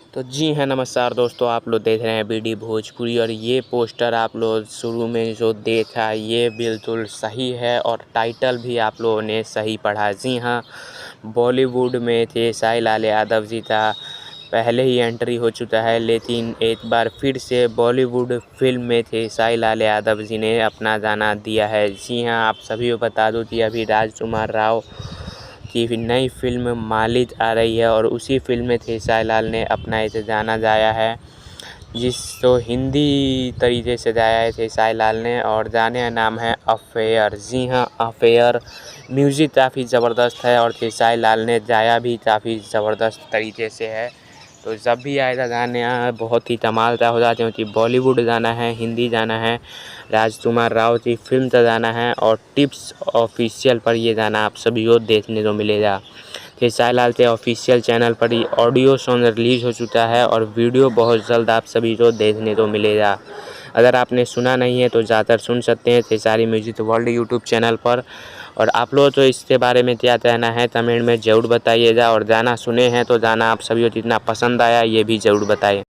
तो जी हाँ, नमस्कार दोस्तों, आप लोग देख रहे हैं बीडी भोजपुरी और ये पोस्टर आप लोग शुरू में जो देखा ये बिल्कुल सही है और टाइटल भी आप लोगों ने सही पढ़ा। जी हाँ, बॉलीवुड में थे साई लाल यादव जी का पहले ही एंट्री हो चुका है, लेकिन एक बार फिर से बॉलीवुड फिल्म में थे साई लाल यादव जी ने अपना गाना दिया है। जी हाँ, आप सभी को बता दूं कि अभी राजकुमार राव की नई फिल्म मालिक आ रही है और उसी फिल्म में खेसारी लाल ने अपना एक गाना गाया है, जिसको हिंदी तरीके से गाया है खेसारी लाल ने और गाने का नाम है अफेयर। जी हाँ, अफेयर। म्यूज़िक काफ़ी ज़बरदस्त है और खेसारी लाल ने गाया भी काफ़ी ज़बरदस्त तरीके से है। तो जब भी आएगा गाना बहुत ही कमाल का होगा, क्योंकि बॉलीवुड गाना है, हिंदी गाना है, राजकुमार राव की फिल्म का गाना है और टिप्स ऑफिशियल पर ये गाना आप सभी को देखने को मिलेगा। खेसारी लाल के ऑफिशियल चैनल पर ही ऑडियो सॉन्ग रिलीज़ हो चुका है और वीडियो बहुत जल्द आप सभी को देखने को मिलेगा। अगर आपने सुना नहीं है तो जाकर सुन सकते हैं Khesari music world YouTube channel पर। और आप लोग तो इसके बारे में क्या कहना है कमेंट में ज़रूर बताइएगा और गाना सुने हैं तो गाना आप सभी को कितना पसंद आया ये भी ज़रूर बताएं।